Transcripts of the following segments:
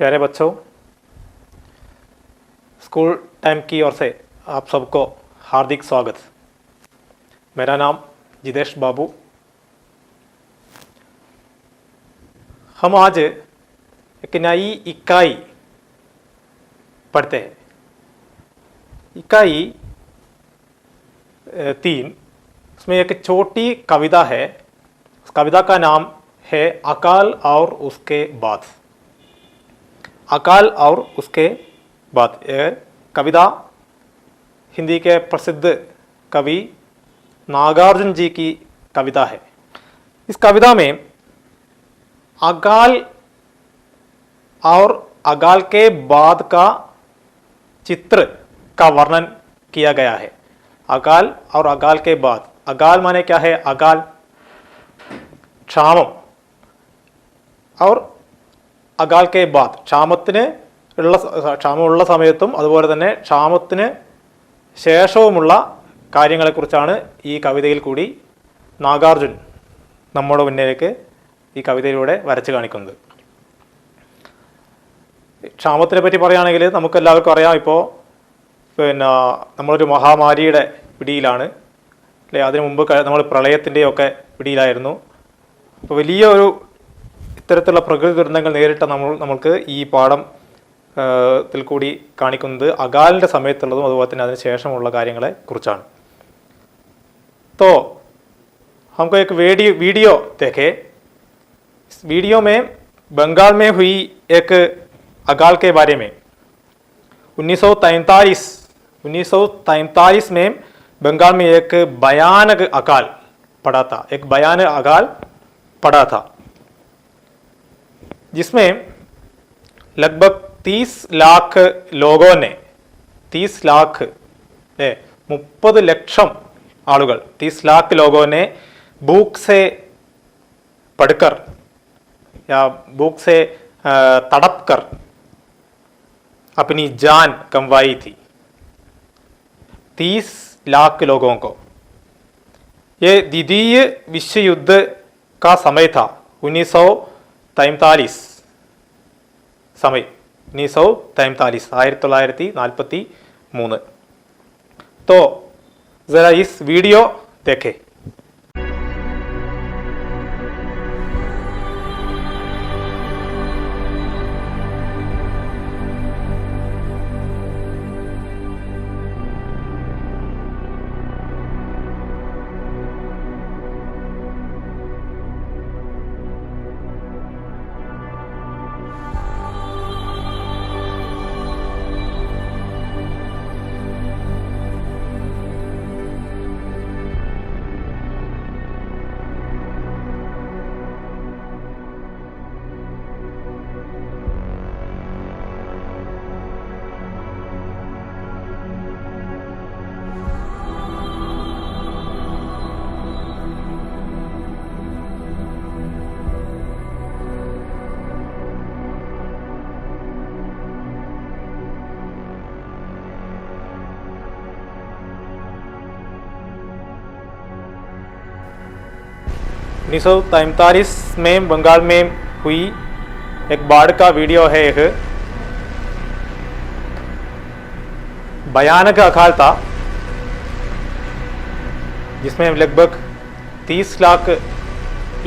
प्यारे बच्चों, school time की ओर से आप सबको हार्दिक स्वागत। मेरा नाम जितेश बाबू। हम आज एक नई इकाई पढ़ते हैं। इकाई 3, उसमें एक छोटी कविता है। उस कविता का नाम है अकाल और उसके बाद। अकाल और उसके बाद। यह कविता हिंदी के प्रसिद्ध कवि नागार्जुन जी की कविता है। इस कविता में अकाल और अकाल के बाद का चित्र का वर्णन किया गया है। अकाल और अकाल के बाद। अकाल माने क्या है? अकाल ക്ഷാമം और അകാൽ കെ ബാദ് ക്ഷാമമുള്ള സമയത്തും അതുപോലെ തന്നെ ക്ഷാമത്തിന് ശേഷവുമുള്ള കാര്യങ്ങളെക്കുറിച്ചാണ് ഈ കവിതയിൽ കൂടി നാഗാർജുൻ നമ്മുടെ മുന്നിലേക്ക് ഈ കവിതയിലൂടെ വരച്ച് കാണിക്കുന്നത്. ക്ഷാമത്തിനെ പറ്റി പറയുകയാണെങ്കിൽ നമുക്കെല്ലാവർക്കും അറിയാം, ഇപ്പോൾ നമ്മളൊരു മഹാമാരിയുടെ പിടിയിലാണ് അല്ലേ. അതിനു മുമ്പ് നമ്മൾ പ്രളയത്തിൻ്റെയൊക്കെ പിടിയിലായിരുന്നു. അപ്പോൾ വലിയ ഒരു ഇത്തരത്തിലുള്ള പ്രകൃതി ദുരന്തങ്ങൾ നേരിട്ട നമ്മൾക്ക് ഈ പാഠത്തിൽ കൂടി കാണിക്കുന്നത് അകാലിൻ്റെ സമയത്തുള്ളതും അതുപോലെ തന്നെ അതിന് ശേഷമുള്ള കാര്യങ്ങളെ കുറിച്ചാണ്. तो हमको एक वीडियो देखे। इस वीडियो में बंगाल में हुई एक अकाल के बारे में 1943 में बंगाल में एक भयानक अकाल पड़ा था। एक भयानक अकाल पड़ा था जिसमें लगभग 30 लाख लोगों ने 30 लाख 30 ലക്ഷം ആളുകൾ 30 लाख लोगों ने भूख से पड़कर या भूख से तड़प कर अपनी जान गंवाई थी। 30 लाख लोगों को। ये द्वितीय विश्व युद्ध का समय था। 1943 समय 1943 तो जरा इस वीडियो देखें। उन्नीस सौ 43 में बंगाल में हुई एक बाढ़ का वीडियो है। एक भयानक अकाल था जिसमें लगभग 30 लाख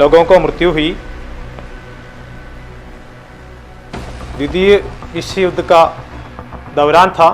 लोगों को मृत्यु हुई। द्वितीय विश्व युद्ध का दौरान था।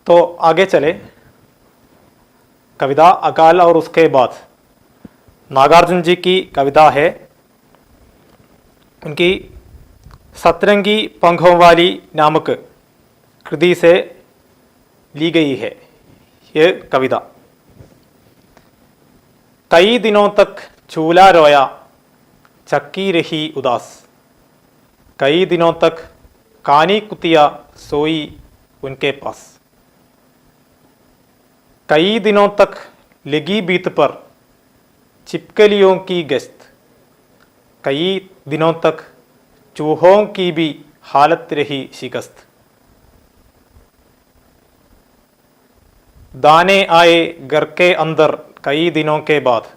तो आगे चले। कविता अकाल और उसके बाद, नागार्जुन जी की कविता है। उनकी सतरंगी पंखों वाली नामक कृति से ली गई है ये कविता। कई दिनों तक चूल्हा रोया, चक्की रही उदास। कई दिनों तक कानी कुतिया सोई उनके पास। कई दिनों तक लगी बीत पर छिपकलियों की गश्त। कई दिनों तक चूहों की भी हालत रही शिकस्त। दाने आए घर के अंदर कई दिनों के बाद।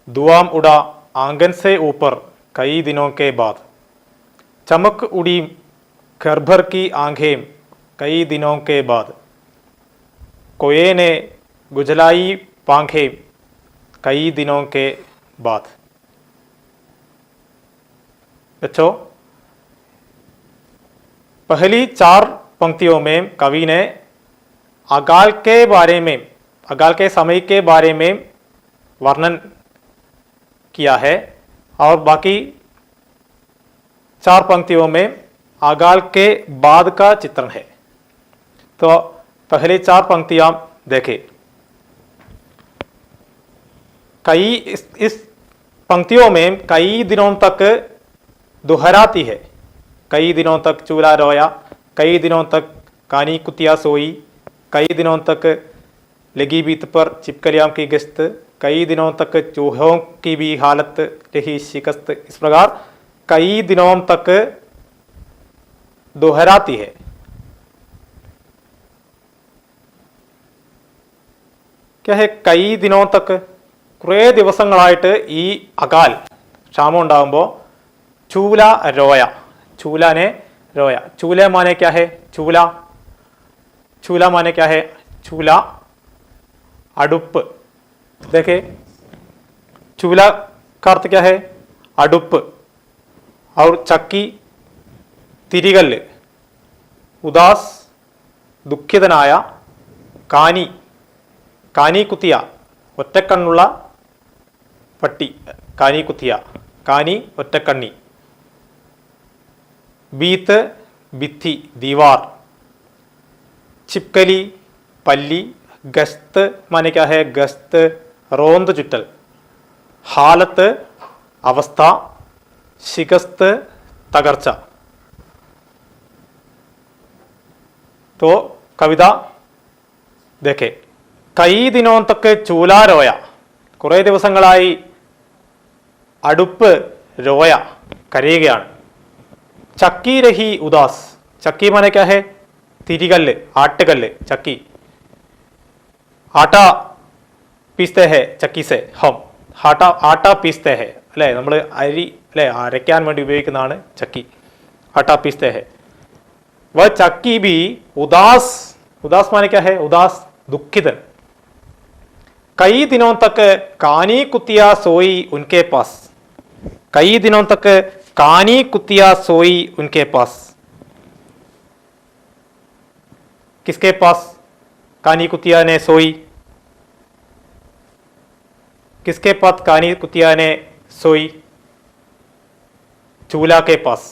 धुआं उड़ा आंगन से ऊपर कई दिनों के बाद। चमक उड़ी घर भर की आंखें कई दिनों के बाद। कोए ने गुजलाई पांखें कई दिनों के बाद। बच्चों, पहली 4 पंक्तियों में कवि ने अकाल के बारे में, अकाल के समय के बारे में वर्णन किया है और बाकी 4 पंक्तियों में अकाल के बाद का चित्रण है। तो पहले 4 पंक्तियां देखें। कई इस पंक्तियों में कई दिनों तक दोहराती है। कई दिनों तक चूल्हा रोया, कई दिनों तक कानी कुतिया सोई, कई दिनों तक लगी बीत पर छिपकलियों की गश्त, कई दिनों तक चूहों की भी हालत रही शिकस्त। इस प्रकार कई दिनों तक दोहराती है। क्या है? कई दिनों तक കുറേ ദിവസങ്ങളായിട്ട് ഈ അകാൽ ക്ഷാമം ഉണ്ടാകുമ്പോൾ चूल्हा रोया, चूल्हा ने रोया। चूल्हा माने क्या है? चूल्हा, चूल्हा माने क्या है? चूल्हा अडुप। देखे, चूल्हा का अर्थ क्या है? अडुप। और चक्की तिरिगल। उदास दुखितनाയ കാനി, കാനി കുത്തിയ ഒറ്റക്കണ്ണുള്ള പട്ടി, കാനി കുത്തിയ, കാനി ഒറ്റക്കണ്ണി। बीत भित्ति दीवार, छिपकली पल्ली, गश्त माने क्या है? गश्त रोंद चुटल, हालत अवस्था, शिकस्त तगर्चा। तो कविता देखे। कई दिनों तक चूल्हा रोया, കുറേ ദിവസങ്ങളായി അടുപ്പ് रोया കരയുകയാണ്। चक्की रही उदास, चक्की माने क्या है? तिरिगल्ले, आटगल्ले, चक्की। आटा पीसते हैं चक्की से हम, आटा पीसते हैं अല്ലേ? നമ്മൾ അരി അല്ലേ അരയ്ക്കാൻ വേണ്ടി ഉപയോഗിക്കുന്നതാണ് ചക്കി, आटा पीसते हैं। वह चक्की भी उदास, उदास माने क्या है? उदास दुखितन। कई दिनों तक कानी कुतिया सोई उनके पास। कई दिनों तक कानी कुतिया सोई उनके पास। किसके पास कानी कुतिया ने सोई? किसके पास कानी कुतिया ने सोई? चूल्हा के पास।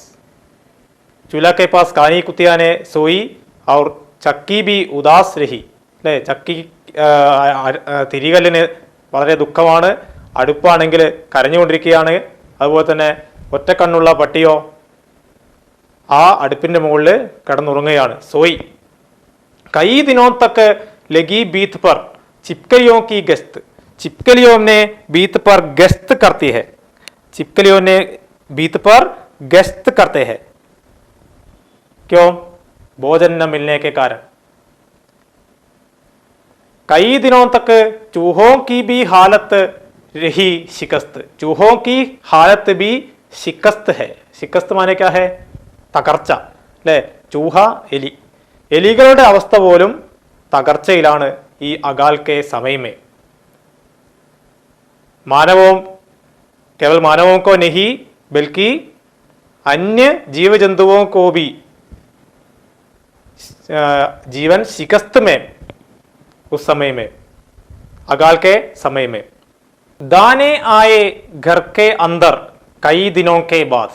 चूल्हा के पास कानी कुतिया ने सोई और चक्की भी उदास रही അല്ലേ? ചക്കി തിരികല്ലിന് വളരെ ദുഃഖമാണ്, അടുപ്പാണെങ്കിൽ കരഞ്ഞുകൊണ്ടിരിക്കുകയാണ്. അതുപോലെ തന്നെ ഒറ്റക്കണ്ണുള്ള പട്ടിയോ ആ അടുപ്പിന്റെ മുകളിൽ കിടന്നുറങ്ങുകയാണ്, സോയി। कई दिनों तक लगी बीत पर छिपकलियों की गश्त। छिपकलियों ने बीत पर गश्त करती है। छिपकलियों ने बीत पर गश्त करते हैं। क्यों? भोजन न मिलने के कारण। कई दिनों तक चूहों की भी हालत रही शिकस्त। चूहों की हालत भी शिकस्त है। शिकस्त माने क्या है? തകർച്ച അല്ലേ? ചൂഹ, എലി, എലികളുടെ അവസ്ഥ പോലും തകർച്ചയിലാണ് ഈ अकाल के समय में। मानवों, केवल मानवों को नहीं बल्कि अन्य जीव जंतुओं को भी जीवन शिकस्त में उस समय में, अकाल के समय में। दाने आए घर के अंदर कई दिनों के बाद,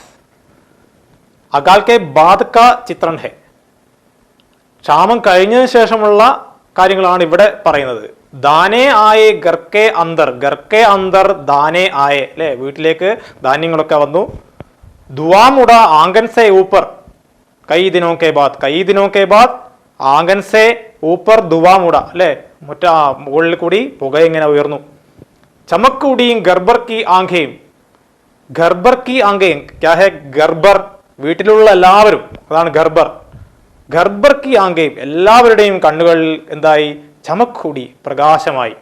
अकाल के बाद का ചിത്രം है. ക്ഷാമം കഴിഞ്ഞതിന് ശേഷമുള്ള കാര്യങ്ങളാണ് ഇവിടെ പറയുന്നത്. ദാനേ ആയേ ഗർക്കെ അന്തർ, ഗർക്കെ അന്തർ ദാനേ ആയേ, അല്ലെ, വീട്ടിലേക്ക് ധാന്യങ്ങളൊക്കെ വന്നു. ദുവാമുട ആംഗൻ സെ ഊപ്പർ കൈ ദിനോ കെ ബാദ്, കൈ ദിനോ കെ ബാദ് ആംഗൻ സെ ഊപ്പർ ദുവാമുട, അല്ലെ, മുകളിൽ കൂടി പുക ഇങ്ങനെ ഉയർന്നു. ചമക്കുടിയും ഗർബർ കി ആംഖയും, ഗർബർ കി ആംഖയും ക്യാ ഹെ ഗർബർ, വീട്ടിലുള്ള എല്ലാവരും, അതാണ് ഗർബർ. ഗർബർ കി ആംഖയും, എല്ലാവരുടെയും കണ്ണുകളിൽ എന്തായി, ചമക്കൂടി, പ്രകാശമായി.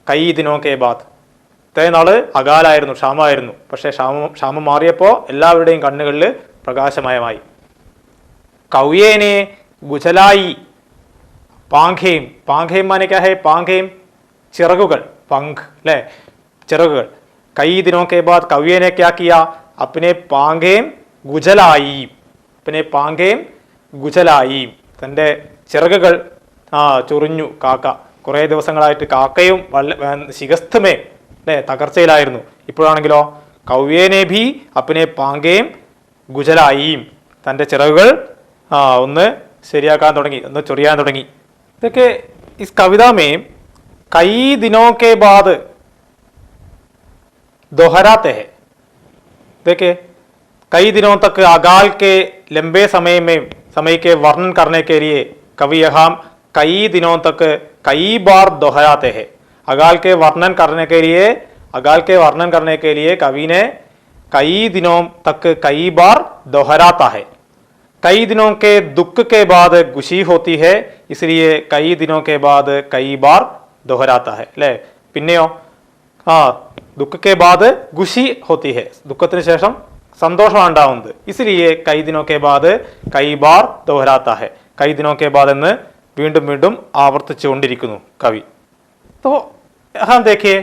കൈ ദിനോ കെ ബാദ്, ഇത്രയും നാള് അകാലായിരുന്നു, ക്ഷാമമായിരുന്നു. പക്ഷെ ക്ഷാമം മാറിയപ്പോൾ എല്ലാവരുടെയും കണ്ണുകളിൽ പ്രകാശമയമായി. കൗയേനെ ഗുജലായി പാങ്കേം, പാങ്കേം മാനെ ക്യാ ഹെ, പാങ്കേം ചിറകുകൾ, പങ്ക്, അല്ലെ, ചിറകുകൾ. കൈ ദിനോ കെ ബാദ് കൗയേനെ ക്യാ കിയ, അപ്നെ പാങ്കേം ഗുജലായി, അപ്നെ പാങ്കേം ഗുജലായി, തൻ്റെ ചിറകുകൾ ചൊറിഞ്ഞു കാക്ക. കുറേ ദിവസങ്ങളായിട്ട് കാക്കയും ശിഖസ്തമേ, അല്ലെ, തകർച്ചയിലായിരുന്നു. ഇപ്പോഴാണെങ്കിലോ കൗയേനെ ഭി അപ്നെ പാങ്കേം ഗുജലായി, തൻ്റെ ചിറകുകൾ ഒന്ന് ശരിയാക്കാൻ തുടങ്ങി, ഒന്ന് ചൊറിയാൻ തുടങ്ങി. ഇതൊക്കെ ഇസ് കവിതാമേ കൈ ദിനോ കെ ബാദ് दोहराते हैं. देखिए, कई दिनों तक अकाल के लंबे समय के वर्णन करने के लिए कवि यहाँ कई दिनों तक कई बार दोहराते हैं. अकाल के वर्णन करने के लिए कवि ने कई दिनों तक कई बार दोहराता है. कई दिनों के दुख के बाद खुशी होती है, इसलिए कई दिनों के बाद कई बार दोहराता है. അല്ലേ, പിന്നെയോ ദുഃഖക്കെ ബാദ് ഖുഷി ഹോത്തി ഹെ, ദുഃഖത്തിന് ശേഷം സന്തോഷമാണ് ഉണ്ടാവുന്നത്. ഇസ്ലിയെ കൈ ദിനോ കെ ബാദ് കൈ ബാർ ദോഹരാത്ത ഹെ, കൈ ദിനോ കെ ബാദ് എന്ന് വീണ്ടും വീണ്ടും ആവർത്തിച്ചുകൊണ്ടിരിക്കുന്നു കവി. तो हम देखिए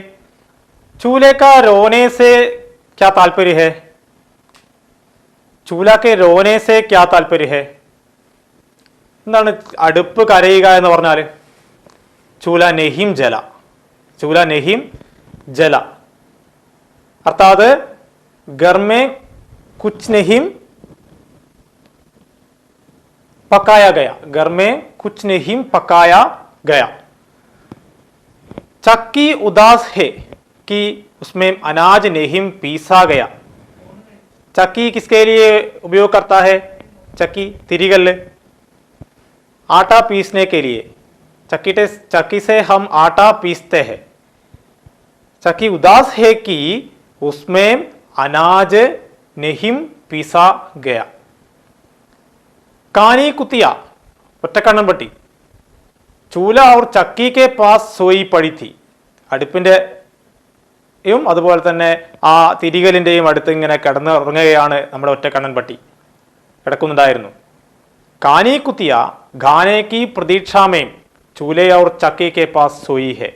चूल्हे का रोने से क्या तात्पर्य है, चूल्हा के रोने से क्या तात्पर्य है, എന്താണ് അടുപ്പ് കരയുക എന്ന് പറഞ്ഞാൽ? ചൂല നെഹിം ജല, ചൂല നെഹിം ജല, अर्थात घर में कुछ नहीं पकाया गया, घर में कुछ नहीं पकाया गया. चक्की उदास है कि उसमें अनाज नहीं पीसा गया. चक्की किसके लिए उपयोग करता है? चक्की तिरिगल, आटा पीसने के लिए. चक्की से हम आटा पीसते हैं. चक्की उदास है कि उसमें अनाज नहीं पीसा गया. कानी कुतिया ഒറ്റക്കണ്ണൻ പട്ടി ചൂല और चक्की के पास सोई पड़ी थी. അടുപ്പിൻ്റെയും അതുപോലെ തന്നെ ആ തിരികലിൻ്റെയും അടുത്ത് ഇങ്ങനെ കിടന്ന് ഉറങ്ങുകയാണ് നമ്മുടെ ഒറ്റക്കണ്ണൻ പട്ടി, കിടക്കുന്നുണ്ടായിരുന്നു. കാനി കുത്തിയ ഖാനെ की प्रतीक्षा में चूल्हे और चक्की के पास सोई है.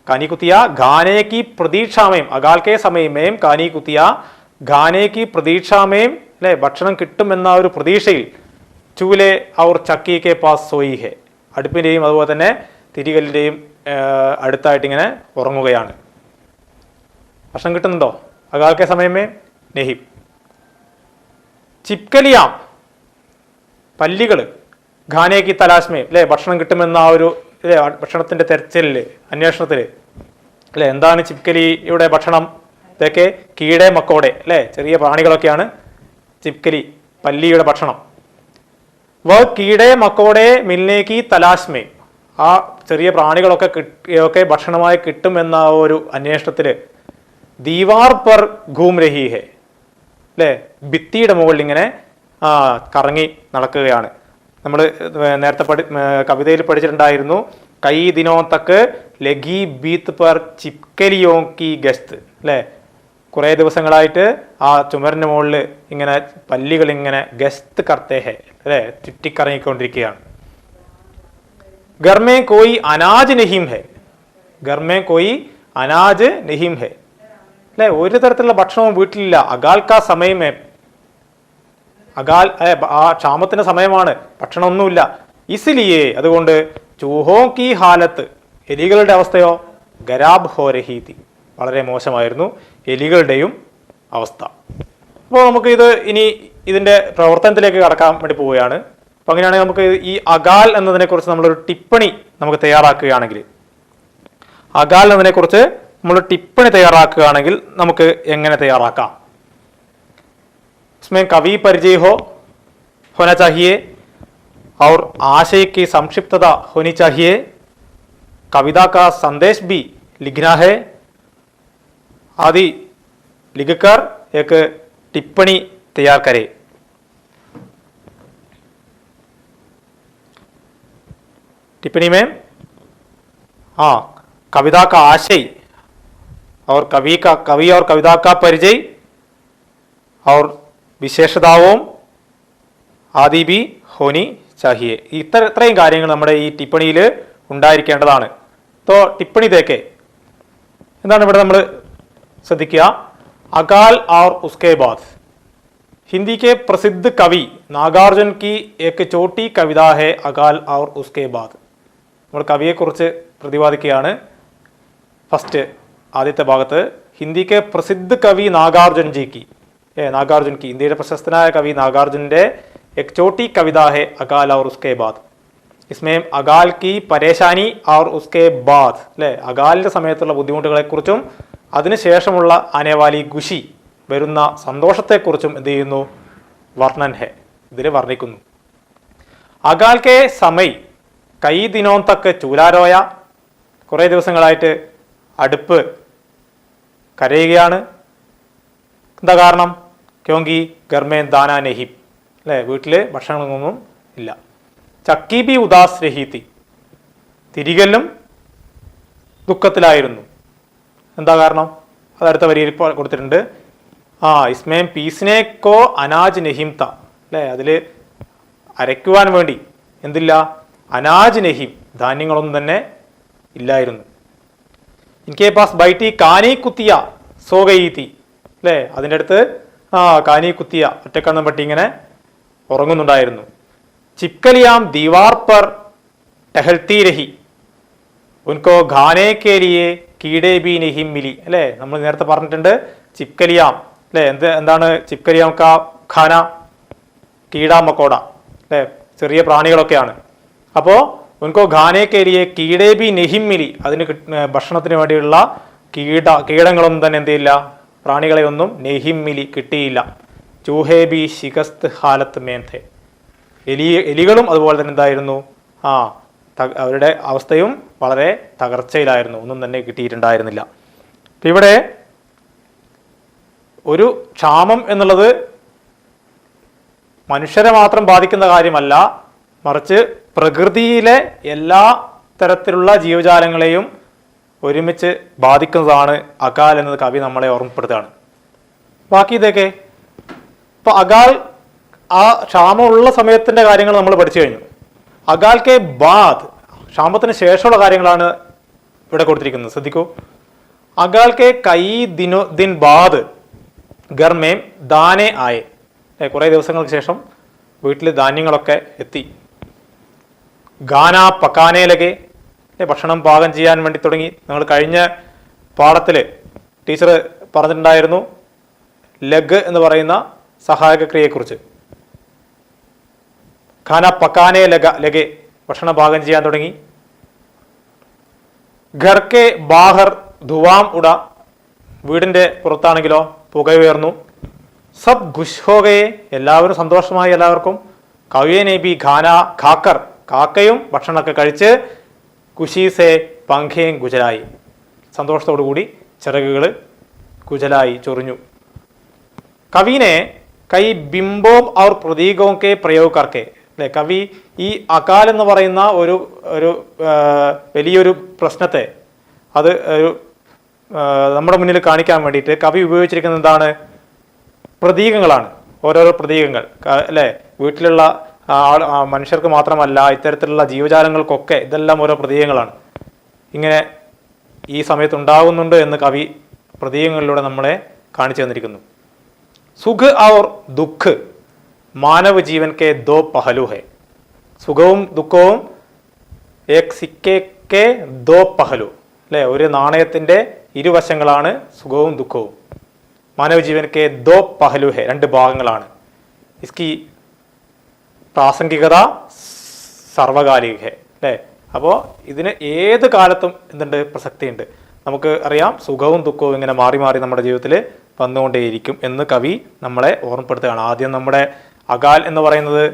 कानी कुतिया गाने की प्रतीक्षा में, अकाल के समय में कानी कुतिया गाने की प्रतीक्षा में, അല്ലെ, ഭക്ഷണം കിട്ടുമെന്ന ഒരു പ്രതീക്ഷയിൽ ചൂലെ ഔർ ചക്കി കെ പാസ് സോയി ഹെ, അടുപ്പിൻ്റെയും അതുപോലെ തന്നെ തിരികലിൻ്റെയും അടുത്തായിട്ട് ഇങ്ങനെ ഉറങ്ങുകയാണ്. ഭക്ഷണം കിട്ടുന്നുണ്ടോ? അകാൽ കെ സമയമേ നെഹി. ചിപ്കലിയാം പല്ലികൾ, ഖാനേക്ക് തലാഷ്മേ, അല്ലെ, ഭക്ഷണം കിട്ടുമെന്ന ആ ഒരു ഭക്ഷണത്തിന്റെ തെരച്ചില്, അന്വേഷണത്തില്, അല്ലെ, എന്താണ് ചിപ്കലിയുടെ ഭക്ഷണം? ഇതൊക്കെ കീടെ മക്കോടെ, അല്ലെ, ചെറിയ പ്രാണികളൊക്കെയാണ് ചിപ്കലി, പല്ലിയുടെ ഭക്ഷണം. വ കീടെ മക്കോടെ മിൽനേക്ക് തലാഷ്മേ, ആ ചെറിയ പ്രാണികളൊക്കെ ഭക്ഷണമായി കിട്ടുമെന്ന ഒരു അന്വേഷണത്തില് ദീവാർ പർ ഘൂം രഹി ഹെ, അല്ലെ, ഭിത്തിയുടെ മുകളിൽ ഇങ്ങനെ കറങ്ങി നടക്കുകയാണ്. നമ്മൾ നേരത്തെ കവിതയിൽ പഠിച്ചിട്ടുണ്ടായിരുന്നു, കൈ ദിനോ തക്ക് ലഗി ബീത്ത് പർ ചിപ്കലിയോ കി ഗസ്ത്, അല്ലെ, കുറേ ദിവസങ്ങളായിട്ട് ആ ചുമരിന്റെ മുകളിൽ ഇങ്ങനെ പല്ലികൾ ഇങ്ങനെ ഗസ്ത് കർത്തേ ഹെ, അല്ലെ, ചുറ്റിക്കറങ്ങിക്കൊണ്ടിരിക്കുകയാണ്. ഗർമേ കോയി അനാജ് നഹീം ഹെ, ഗർമേ കോയി അനാജ് നഹീം ഹെ, അല്ലെ, ഒരു തരത്തിലുള്ള ഭക്ഷണവും വീട്ടിലില്ല. അകാൽ കാ സമയമേ അകാൽ ആ ക്ഷാമത്തിന്റെ സമയമാണ്, ഭക്ഷണമൊന്നുമില്ല. ഇസ്ലിയെ അതുകൊണ്ട് ചൂഹോ കി ഹാലത്ത് എലികളുടെ അവസ്ഥയോ ഗരാബ് ഹോ രഹീതി വളരെ മോശമായിരുന്നു എലികളുടെയും അവസ്ഥ. അപ്പോൾ നമുക്ക് ഇനി ഇതിന്റെ പ്രവർത്തനത്തിലേക്ക് കടക്കാൻ വേണ്ടി പോവുകയാണ്. അപ്പം അങ്ങനെയാണെങ്കിൽ നമുക്ക് ഈ അകാൽ എന്നതിനെക്കുറിച്ച് നമ്മളൊരു ടിപ്പണി നമുക്ക് തയ്യാറാക്കുകയാണെങ്കിൽ, അകാൽ എന്നതിനെക്കുറിച്ച് നമ്മൾ टिप्पणी तैयाराക്കുകയാണെങ്കിൽ നമുക്ക് എങ്ങനെ തയ്യാറാക്കാം? इसमें कवि परिचय होना चाहिए और आशय की संक्षिप्तता होनी चाहिए. कविता का संदेश भी लिखना है. आदि लिखकर एक टिप्पणी तैयार करें. टिप्पणी में कविता का आशय और कवि और कविता का परिचय और विशेषताओं आदि भी होनी चाहिए. ഇത്രയും കാര്യങ്ങൾ നമ്മുടെ ഈ ടിപ്പണിയിൽ ഉണ്ടായിരിക്കേണ്ടതാണ്. तो टिप्पणी देके എന്താണ് ഇവിടെ നമ്മൾ ശ്രദ്ധിക്കുക? अकाल और उसके बाद हिंदी के प्रसिद्ध कवि नागार्जुन की एक छोटी कविता है अकाल और उसके बाद. നമ്മൾ കവിയെക്കുറിച്ച് പ്രതിപാദിക്കുകയാണ്. ഫസ്റ്റ് ആദ്യത്തെ ഭാഗത്ത് ഹിന്ദിക്ക് പ്രസിദ്ധ കവി നാഗാർജുൻ की ഇന്ത്യയുടെ പ്രശസ്തനായ കവി നാഗാർജുന്റെ एक छोटी कविता है अकाल और उसके बाद. इसमें अकाल की परेशानी और उसके बाद അല്ലേ, അകാലിന്റെ സമയത്തുള്ള ബുദ്ധിമുട്ടുകളെക്കുറിച്ചും അതിനുശേഷമുള്ള ആനേവാലി ഖുഷി വരുന്ന സന്തോഷത്തെക്കുറിച്ചും എന്ത് ചെയ്യുന്നു? വർണ്ണൻ ഹെ, ഇതിൽ വർണ്ണിക്കുന്നു. അകാൽ കെ സമയ് കൈ ദിനോം തക്ക് ചൂലാരോയ, കുറേ ദിവസങ്ങളായിട്ട് അടുപ്പ് കരയുകയാണ്. എന്താ കാരണം? ക്യോങ്കി ഗർമേൻ ദാന നെഹിം, അല്ലേ, വീട്ടിൽ ഭക്ഷണമൊന്നും ഇല്ല. ചക്കി ബി ഉദാസ് രഹീത്തി, തിരികല്ലും ദുഃഖത്തിലായിരുന്നു. എന്താ കാരണം? അത് അടുത്ത വരിയിൽ കൊടുത്തിട്ടുണ്ട്. ഇസ്മേം പീസിനേക്കോ അനാജ് നെഹിംത, അല്ലേ, അതിൽ അരയ്ക്കുവാൻ വേണ്ടി എന്തില്ല? അനാജ് നെഹിം, ധാന്യങ്ങളൊന്നും തന്നെ ഇല്ലായിരുന്നു. ഇൻകെ പാസ് ബൈറ്റി കാനി കുത്തിയ സോഗയീത്തി, അല്ലേ, അതിൻ്റെ അടുത്ത് കാനി കുത്തിയ ഒറ്റക്കണ്ണം പറ്റി ഇങ്ങനെ ഉറങ്ങുന്നുണ്ടായിരുന്നു. ചിപ്കലിയാം ദീവാർ പർ ടഹൽത്തി രഹി ഉൻകോ ഖാനെ കെ ലിയെ കീടേ ബി നെഹിം മിലി, അല്ലേ, നമ്മൾ നേരത്തെ പറഞ്ഞിട്ടുണ്ട്. ചിപ്കലിയാം, അല്ലേ, എന്താണ് ചിപ്കലിയാം കാ ഖാന? കീട മക്കോട, അല്ലേ, ചെറിയ പ്രാണികളൊക്കെയാണ്. അപ്പോൾ ഉൻകോ ഖാനെ കെ ലിയെ കീടേ ബി നെഹിം മിലി, അതിന് ഭക്ഷണത്തിന് വേണ്ടിയുള്ള കീടങ്ങളൊന്നും തന്നെ എന്ത് ചെയ്യില്ല? പ്രാണികളെ ഒന്നും നെഹിം മിലി കിട്ടിയില്ല. ചൂഹേ ബി ശിഖസ്ത് ഹാലത്ത് മേംതെ, എലികളും അതുപോലെ തന്നെ എന്തായിരുന്നു? അവരുടെ അവസ്ഥയും വളരെ തകർച്ചയിലായിരുന്നു, ഒന്നും തന്നെ കിട്ടിയിട്ടുണ്ടായിരുന്നില്ല. അപ്പം ഇവിടെ ഒരു ക്ഷാമം എന്നുള്ളത് മനുഷ്യരെ മാത്രം ബാധിക്കുന്ന കാര്യമല്ല, മറിച്ച് പ്രകൃതിയിലെ എല്ലാ തരത്തിലുള്ള ജീവജാലങ്ങളെയും ഒരുമിച്ച് ബാധിക്കുന്നതാണ് അകാൽ എന്നത് കവി നമ്മളെ ഓർമ്മപ്പെടുത്തുകയാണ്. ബാക്കി ഇതൊക്കെ ഇപ്പൊ അകാൽ ആ ക്ഷാമമുള്ള സമയത്തിന്റെ കാര്യങ്ങൾ നമ്മൾ പഠിച്ചു കഴിഞ്ഞു. അകാൽ കെ ബാദ്, ക്ഷാമത്തിന് ശേഷമുള്ള കാര്യങ്ങളാണ് ഇവിടെ കൊടുത്തിരിക്കുന്നത്. ശ്രദ്ധിക്കൂ. അകാൽ കെ കൈ ദിൻ ബാദ് ഗർമേം ദാനെ ആയെ, കുറേ ദിവസങ്ങൾക്ക് ശേഷം വീട്ടിൽ ധാന്യങ്ങളൊക്കെ എത്തി. ഗാന പക്കാനെ ലഗെ, ഭക്ഷണം പാകം ചെയ്യാൻ വേണ്ടി തുടങ്ങി. നമ്മൾ കഴിഞ്ഞ പാഠത്തിൽ ടീച്ചർ പറഞ്ഞിട്ടുണ്ടായിരുന്നു ലഗ് എന്ന് പറയുന്ന സഹായക ക്രിയയെക്കുറിച്ച്. ഖാന പക്കാനെ ലഗെ, ഭക്ഷണം പാകം ചെയ്യാൻ തുടങ്ങി. ഘർ കെ ബാഹർ ധുവാം ഉട, വീടിന്റെ പുറത്താണെങ്കിലോ പുക ഉയർന്നു. സബ് ഖുഷ് ഹോ ഗയെ, എല്ലാവരും സന്തോഷമായി. എല്ലാവർക്കും കവിയനെ ബി ഖാന ഖാക്കർ, കാക്കയും ഭക്ഷണമൊക്കെ കഴിച്ച് ഖുഷീസെ പങ്കേം ഗുജലായി, സന്തോഷത്തോടു കൂടി ചിറകുകൾ ഗുജലായി ചൊറിഞ്ഞു. കവിനെ കൈ ബിംബോം ഔർ പ്രതീകവും കെ പ്രയോഗ കർക്കെ, അല്ലെ, കവി ഈ അകാൽ എന്ന് പറയുന്ന ഒരു വലിയൊരു പ്രശ്നത്തെ അത് ഒരു നമ്മുടെ മുന്നിൽ കാണിക്കാൻ വേണ്ടിയിട്ട് കവി ഉപയോഗിച്ചിരിക്കുന്നത് എന്താണ്? പ്രതീകങ്ങളാണ്, ഓരോരോ പ്രതീകങ്ങൾ, അല്ലേ, വീട്ടിലുള്ള മനുഷ്യർക്ക് മാത്രമല്ല ഇത്തരത്തിലുള്ള ജീവജാലങ്ങൾക്കൊക്കെ ഇതെല്ലാം ഓരോ പ്രതീകങ്ങളാണ്. ഇങ്ങനെ ഈ സമയത്ത് ഉണ്ടാകുന്നുണ്ട് എന്ന് കവി പ്രതീകങ്ങളിലൂടെ നമ്മളെ കാണിച്ചു തന്നിരിക്കുന്നു. സുഖ് ഔർ ദുഃഖ് मानव जीवन के दो पहलू है. സുഖവും ദുഃഖവും ഏക് സിkke के दो पहलू അല്ലേ, ഒരു നാണയത്തിൻ്റെ ഇരുവശങ്ങളാണ് സുഖവും ദുഃഖവും. മാനവ ജീവൻ കെ ദോ പഹലു ഹെ, രണ്ട് ഭാഗങ്ങളാണ്. ഇസ്കി പ്രാസംഗികത സർവകാലിക ഹെ അല്ലേ. അപ്പോൾ ഇതിന് ഏത് കാലത്തും എന്തുണ്ട്, പ്രസക്തിയുണ്ട്. നമുക്ക് അറിയാം സുഖവും ദുഃഖവും ഇങ്ങനെ മാറി മാറി നമ്മുടെ ജീവിതത്തിൽ വന്നുകൊണ്ടേയിരിക്കും എന്ന് കവി നമ്മളെ ഓർമ്മപ്പെടുത്തുകയാണ്. ആദ്യം നമ്മുടെ അകാൽ എന്ന് പറയുന്നത്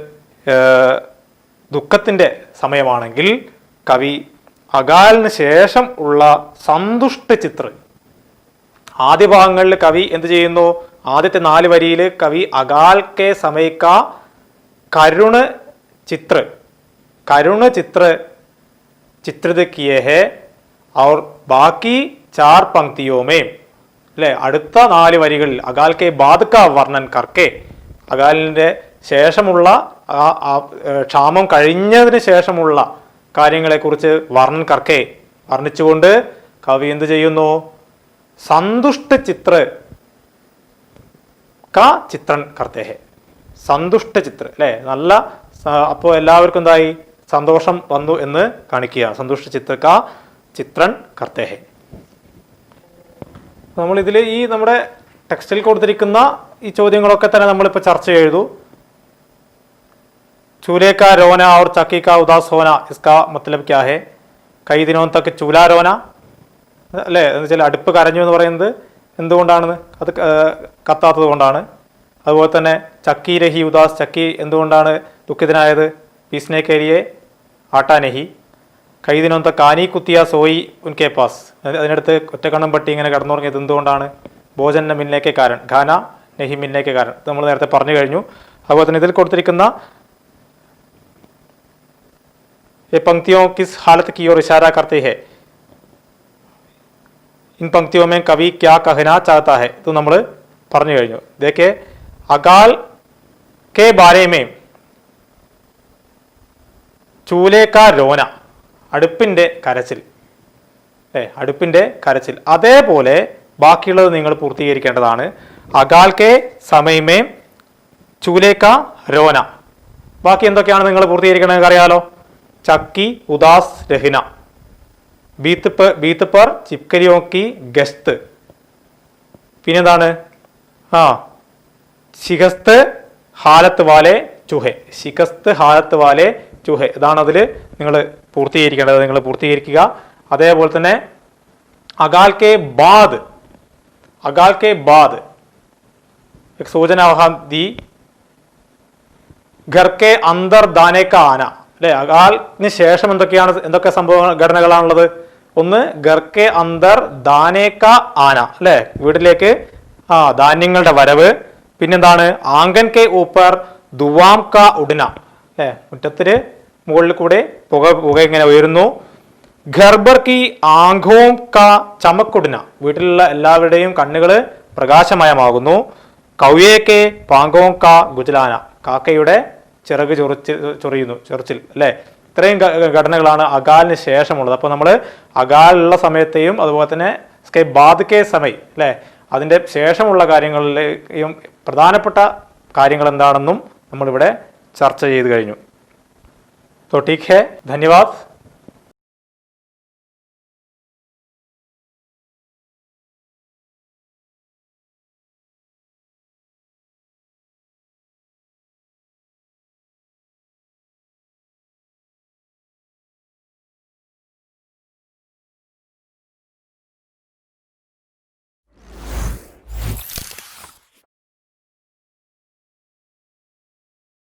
ദുഃഖത്തിൻ്റെ സമയമാണെങ്കിൽ കവി അകാലിന് ശേഷം ഉള്ള സന്തുഷ്ട ചിത്ര, ആദ്യ ഭാഗങ്ങളിൽ കവി എന്ത് ചെയ്യുന്നു, ആദ്യത്തെ 4 വരിയിൽ കവി അകാൽ കെ സമയക്ക കരുണ ചിത്ര ചിത്രിത് കിയേ ഹെ और ബാക്കി 4 पंक्तियों में അല്ലേ, അടുത്ത 4 വരികളിൽ അകാൽ കെ ബാദ് കാ വർണ്ണൻ കർക്കെ, അകാലിൻ്റെ ശേഷമുള്ള ക്ഷാമം കഴിഞ്ഞതിന് ശേഷമുള്ള കാര്യങ്ങളെക്കുറിച്ച് വർണ്ണൻ കർക്കെ വർണ്ണിച്ചുകൊണ്ട് കവി എന്ത് ചെയ്യുന്നു, സന്തുഷ്ട ചിത്ര കാ ചിത്രൻ കർത്തേ ഹെ. സന്തുഷ്ട ചിത്ര അല്ലേ, നല്ല, അപ്പോൾ എല്ലാവർക്കും എന്തായി, സന്തോഷം വന്നു എന്ന് കാണിക്കുക. സന്തുഷ്ട ചിത്ര കാ ചിത്രൻ കർത്തേ ഹെ. നമ്മളിതിൽ ഈ നമ്മുടെ ടെക്സ്റ്റിൽ കൊടുത്തിരിക്കുന്ന ഈ ചോദ്യങ്ങളൊക്കെ തന്നെ നമ്മളിപ്പോൾ ചർച്ച ചെയ്തു. चूल्हे का रोना और चक्की का उदास होना, इसका मतलब क्या है? कई दिनों तक चूल्हा रोना അല്ലേ, എന്ന് വെച്ചാൽ അടുപ്പ് കരഞ്ഞു എന്ന് പറയുന്നത് എന്തുകൊണ്ടാണെന്ന്, അത് കത്താത്തത് കൊണ്ടാണ്. അതുപോലെ തന്നെ ചക്കി രഹി ഉദാസ്, ചക്കി എന്തുകൊണ്ടാണ് ദുഃഖിതനായത്, പീസ്നെ കരിയെ ആട്ടാ നഹി. കൈ ദിനോം തक കാനി കുത്തിയ സോയി ഉൻകെ പാസ്, അതിനടുത്ത് ഒറ്റക്കണ്ണം പട്ടി ഇങ്ങനെ കിടന്നുറങ്ങിയത് എന്തുകൊണ്ടാണ്, ഭോജന മിന്നേക്കെ കാരൻ, ഖാന നഹി മിന്നേക്കെ കാരൻ, നമ്മൾ നേരത്തെ പറഞ്ഞു കഴിഞ്ഞു. അതുപോലെ തന്നെ ഇതിൽ കൊടുത്തിരിക്കുന്ന ये पंक्तियों किस हालत की ओर इशारा करते हैं, इन पंक्तियों में कवि क्या कहना चाहता है, तो നമ്മൾ പറഞ്ഞു കഴിഞ്ഞു. देखिए अकाल के बारे में चूल्हे का रोना, അടുപ്പിൻ്റെ കരച്ചിൽ, അടുപ്പിൻ്റെ കരച്ചിൽ, അതേപോലെ ബാക്കിയുള്ളത് നിങ്ങൾ പൂർത്തീകരിക്കേണ്ടതാണ്. അകാൽ കെ സമയമേ ചൂലേ കാ രോന, ബാക്കി എന്തൊക്കെയാണ് നിങ്ങൾ പൂർത്തീകരിക്കണമെന്ന് അറിയാലോ. ചക്കി ഉദാസ് രഹിന, ബീത്ത് പർ ചിപ്കരിയോ കി ഗസ്ത്, പിന്നെന്താണ്, ശിഖസ്ത് ഹാലത്ത് വാലെ ചുഹെ, ശിഖസ്ത് ഹാലത്ത് വാലെ ചുഹെ, ഇതാണ് അതിൽ നിങ്ങൾ പൂർത്തീകരിക്കേണ്ടത്, നിങ്ങൾ പൂർത്തീകരിക്കുക. അതേപോലെ തന്നെ അകാൽ കെ ബാദ് एक सूचना वहां दी, घर के अंदर दाने का आना അല്ലെ, അകാലിന് ശേഷം എന്തൊക്കെ ഘടനകളാണുള്ളത്. ഒന്ന് ഗർക്കെ അന്തർ ദാനേക്ക ആന അല്ലെ, വീട്ടിലേക്ക് ധാന്യങ്ങളുടെ വരവ്. പിന്നെന്താണ്, ആങ്കൻ കെ ഊപ്പർ ദുവാം ക ഉടന അല്ലെ, മുറ്റത്തിന് മുകളിൽ കൂടെ പുക ഇങ്ങനെ ഉയരുന്നു. ഘർബർ കി ആംഖോം ക ചമക്കുടന, വീട്ടിലുള്ള എല്ലാവരുടെയും കണ്ണുകൾ പ്രകാശമയമാകുന്നു. കൗയേക്കെ പാങ്കോം ക ഗുജലാന, കാക്കയുടെ ചിറക് ചൊറിച്ചിൽ അല്ലേ. ഇത്രയും ഘടനകളാണ് അകാലിന് ശേഷമുള്ളത്. അപ്പോൾ നമ്മൾ അകാലുള്ള സമയത്തെയും അതുപോലെ തന്നെ സ്കെ ബാദ് കെ സമയ് അല്ലേ, അതിൻ്റെ ശേഷമുള്ള കാര്യങ്ങളിലെയും പ്രധാനപ്പെട്ട കാര്യങ്ങൾ എന്താണെന്നും നമ്മളിവിടെ ചർച്ച ചെയ്ത് കഴിഞ്ഞു. तो ठीक है, धन्यवाद.